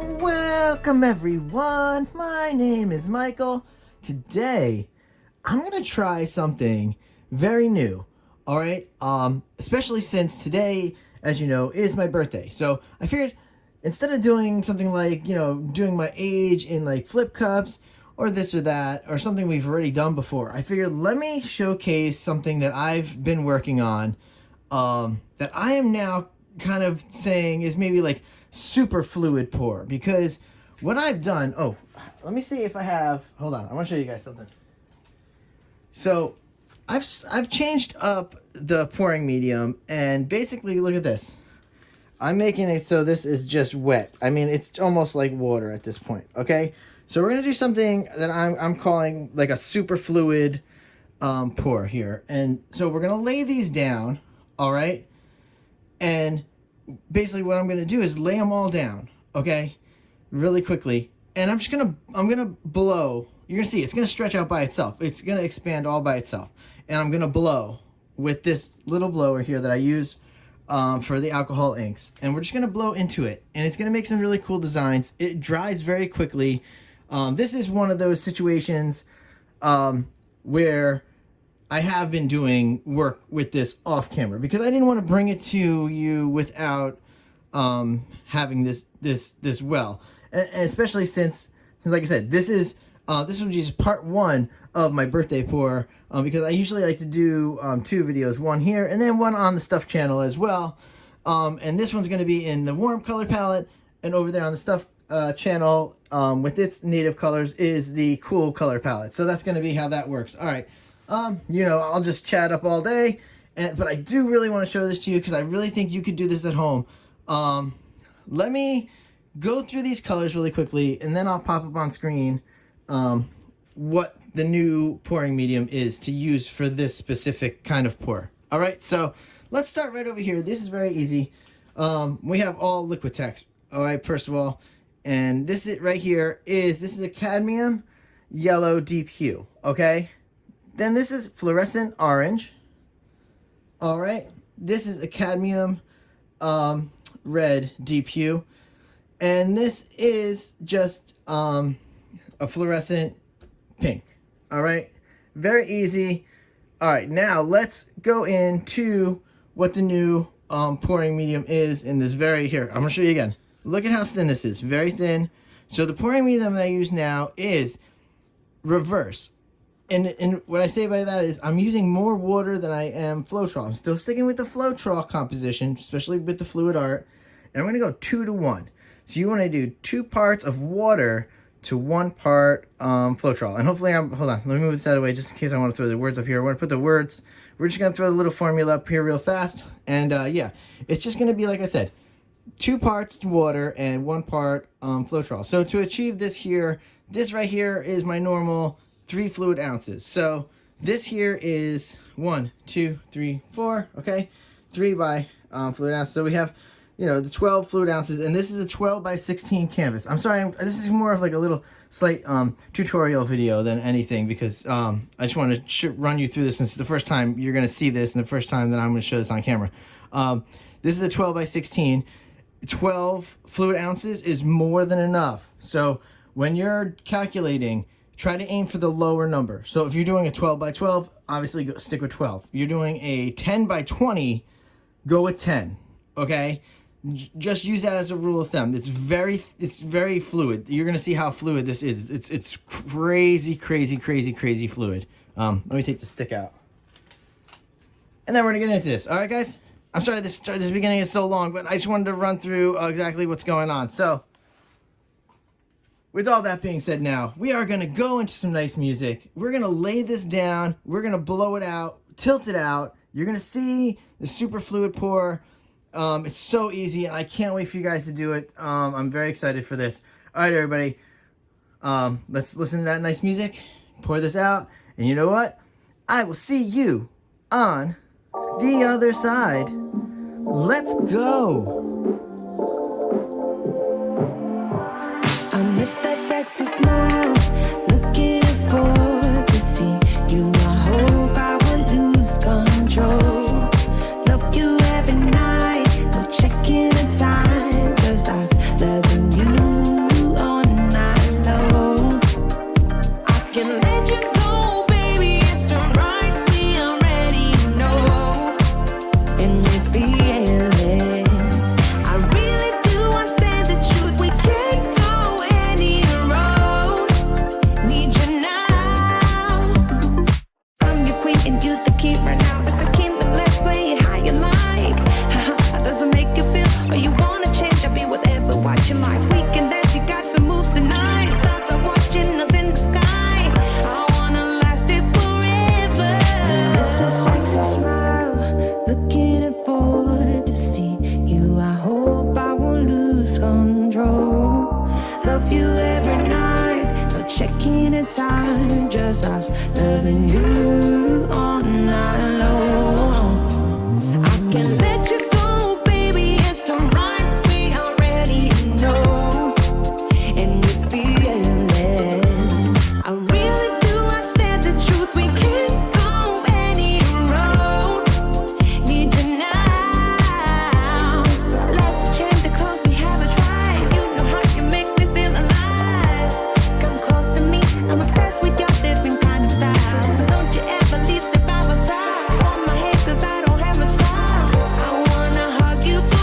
Welcome everyone, my name is Michael. Today, I'm gonna try something very new, alright? Especially since today, as you know, is my birthday. So I figured instead of doing something like, doing my age in like flip cups or this or that, or something we've already done before, I figured let me showcase something that I've been working on, that I am now kind of saying is maybe like super fluid pour, because what I've done, let me see if I have, hold on, I want to show you guys something. So I've changed up the pouring medium, and basically look at this. I'm making it so this is just wet. I mean, it's almost like water at this point, okay? So we're gonna do something that I'm calling like a super fluid pour here. And so we're gonna lay these down, all right? And basically what I'm going to do is lay them all down, okay, really quickly, and I'm going to blow. You're going to see it's going to stretch out by itself. It's going to expand all by itself, and I'm going to blow with this little blower here that I use for the alcohol inks, and we're just going to blow into it, and it's going to make some really cool designs. It dries very quickly. This is one of those situations where I have been doing work with this off camera because I didn't want to bring it to you without having this well, and especially since like I said, this is just part one of my birthday pour, because I usually like to do two videos, one here and then one on the Stuff channel as well, and this one's going to be in the warm color palette, and over there on the Stuff channel with its native colors is the cool color palette. So that's going to be how that works. All right. I'll just chat up all day, but I do really want to show this to you because I really think you could do this at home. Let me go through these colors really quickly, and then I'll pop up on screen what the new pouring medium is to use for this specific kind of pour. All right, so let's start right over here. This is very easy. We have all Liquitex, all right, first of all, and this right here this is a cadmium yellow deep hue, okay? Then this is fluorescent orange. All right. This is a cadmium red deep hue. And this is just a fluorescent pink. All right. Very easy. All right. Now let's go into what the new pouring medium is in this here. I'm going to show you again. Look at how thin this is. Very thin. So the pouring medium that I use now is reverse. And what I say by that is I'm using more water than I am Floetrol. I'm still sticking with the Floetrol composition, especially with the fluid art. And I'm going to go 2 to 1. So you want to do 2 parts of water to 1 part Floetrol. And hopefully hold on, let me move this out of the way just in case I want to throw the words up here. I want to put the words. We're just going to throw the little formula up here real fast. And yeah, it's just going to be, like I said, 2 parts water and 1 part Floetrol. So to achieve this here, this right here is my normal 3 fluid ounces. So this here is 1, 2, 3, 4. Okay, 3 by fluid ounces. So we have, the 12 fluid ounces, and this is a 12 by 16 canvas. I'm sorry, this is more of like a little slight tutorial video than anything, because I just want to run you through this since it's the first time you're going to see this and the first time that I'm going to show this on camera. This is a 12 by 16. 12 fluid ounces is more than enough. So when you're calculating, try to aim for the lower number. So if you're doing a 12 by 12, obviously stick with 12. You're doing a 10 by 20, go with 10, okay? Just use that as a rule of thumb. It's very fluid. You're going to see how fluid this is. It's crazy fluid. Let me take the stick out. And then we're going to get into this. All right, guys? I'm sorry this beginning is so long, but I just wanted to run through exactly what's going on. So with all that being said, now we are going to go into some nice music. We're going to lay this down. We're going to blow it out, tilt it out. You're going to see the super fluid pour. It's so easy, and I can't wait for you guys to do it. I'm very excited for this. All right, everybody. Let's listen to that nice music. Pour this out. And you know what? I will see you on the other side. Let's go. I miss that sexy smile, looking forward to see you. I hope I will lose control. Love you every night, no checking the time, 'cause I was loving you. a time, just us loving you all night long. I can let you go, baby, it's the right we already know, and we feel it. I really do, I said the truth, we can't go any road. Need you now. Let's change the clothes we haven't tried. You know how you make me feel alive. Come close to me, I'm obsessed with your different kind of style. Don't you ever leave, step by my side. On my head, cause I don't have much time. I wanna hug you forever.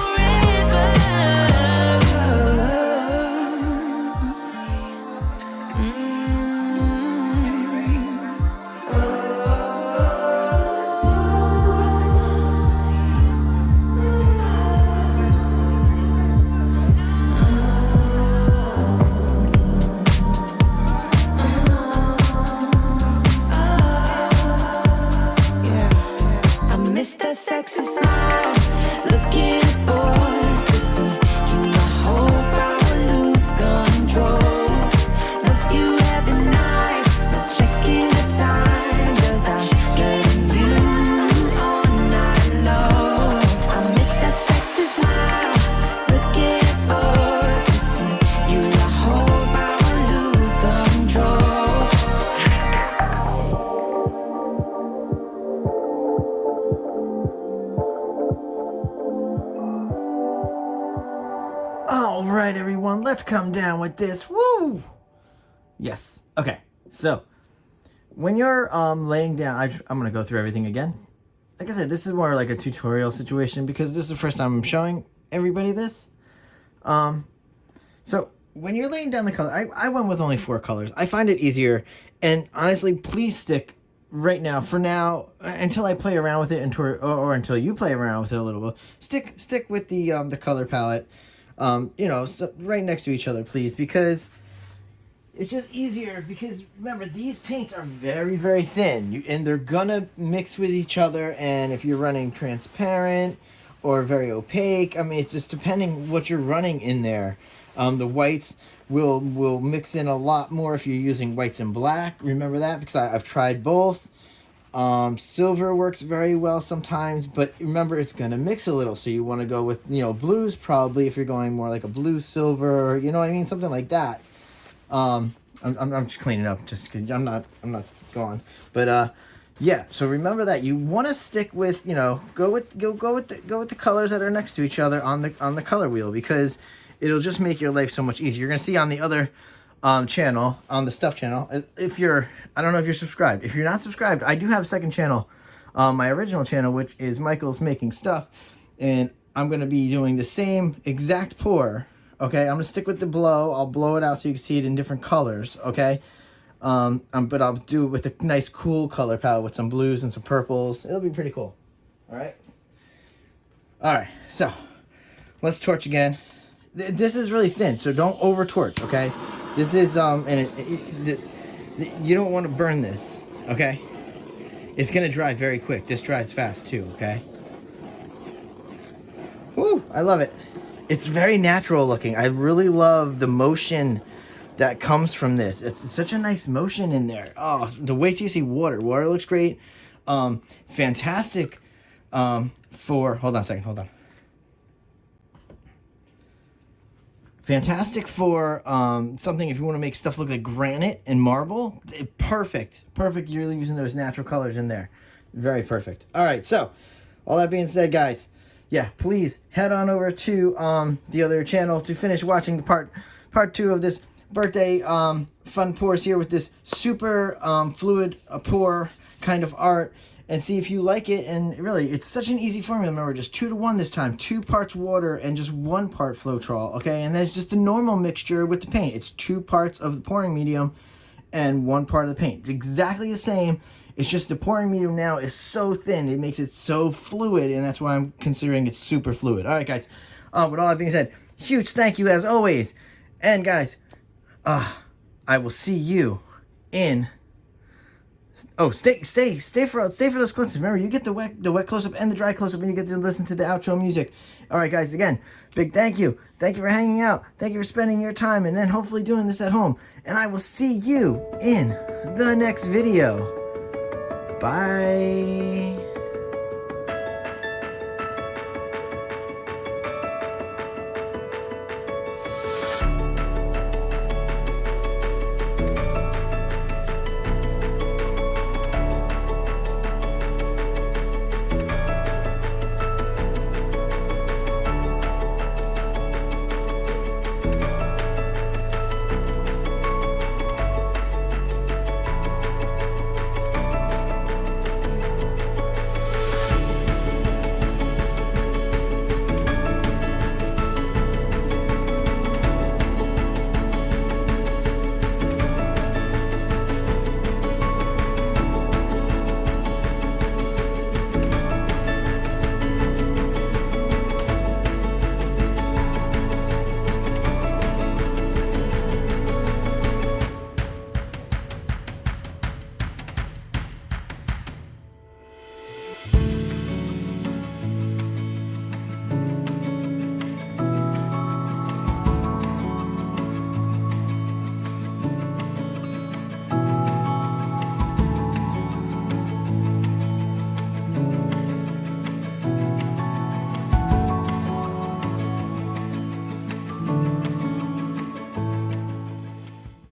I miss that sexy smile, looking forward to see you. I hope I will lose control. Love you every night, not checking the time, just I'm loving you all night long. I miss that sexy smile, looking forward to see you. I hope I will lose control. All right, everyone, let's come down with this. Woo! Yes. Okay. So, when you're laying down, I'm gonna go through everything again. Like I said, this is more like a tutorial situation because this is the first time I'm showing everybody this. So when you're laying down the color, I went with only 4 colors. I find it easier, and honestly, please stick right now, for now, until I play around with it, or until you play around with it a little bit. Stick with the color palette. You know, so right next to each other, please, because it's just easier. Because remember, these paints are very, very thin, and they're gonna mix with each other. And if you're running transparent or very opaque, I mean, it's just depending what you're running in there. The whites will mix in a lot more if you're using whites and black. Remember that, because I've tried both. Silver works very well sometimes, but remember, it's going to mix a little, so you want to go with, you know, blues probably if you're going more like a blue silver, you know what I mean, something like that. I'm just cleaning up, just kidding. I'm not going, but yeah, so remember that you want to stick with, you know, go with the colors that are next to each other on the color wheel, because it'll just make your life so much easier. You're going to see on the other channel, on the stuff channel, I don't know if you're subscribed. If you're not subscribed, I do have a second channel, my original channel, which is Michael's Making Stuff, and I'm going to be doing the same exact pour. Okay, I'm going to stick with the blow. I'll blow it out so you can see it in different colors, okay? But I'll do it with a nice cool color palette with some blues and some purples. It'll be pretty cool. All right, so let's torch again. This is really thin, so don't over torch, okay? This is you don't want to burn this, okay? It's gonna dry very quick. This dries fast too, okay? Woo! I love it. It's very natural looking. I really love the motion that comes from this. It's such a nice motion in there. Oh, the wait till you see water. Water looks great. Fantastic. Hold on a second. Hold on. Fantastic for something if you want to make stuff look like granite and marble. Perfect. You're using those natural colors in there. Very perfect. All right, so all that being said, guys, yeah, please head on over to the other channel to finish watching the part 2 of this birthday fun pours here with this super fluid pour kind of art, and see if you like it. And really, it's such an easy formula. Remember, just 2 to 1 this time. 2 parts water and just 1 part Floetrol, okay? And that's just the normal mixture with the paint. It's 2 parts of the pouring medium and 1 part of the paint. It's exactly the same. It's just the pouring medium now is so thin. It makes it so fluid, and that's why I'm considering it super fluid. All right, guys. With all that being said, huge thank you as always. And, guys, I will see you in Oh, stay for those close-ups. Remember, you get the wet close-up and the dry close-up, and you get to listen to the outro music. All right, guys. Again, big thank you. Thank you for hanging out. Thank you for spending your time, and then hopefully doing this at home. And I will see you in the next video. Bye.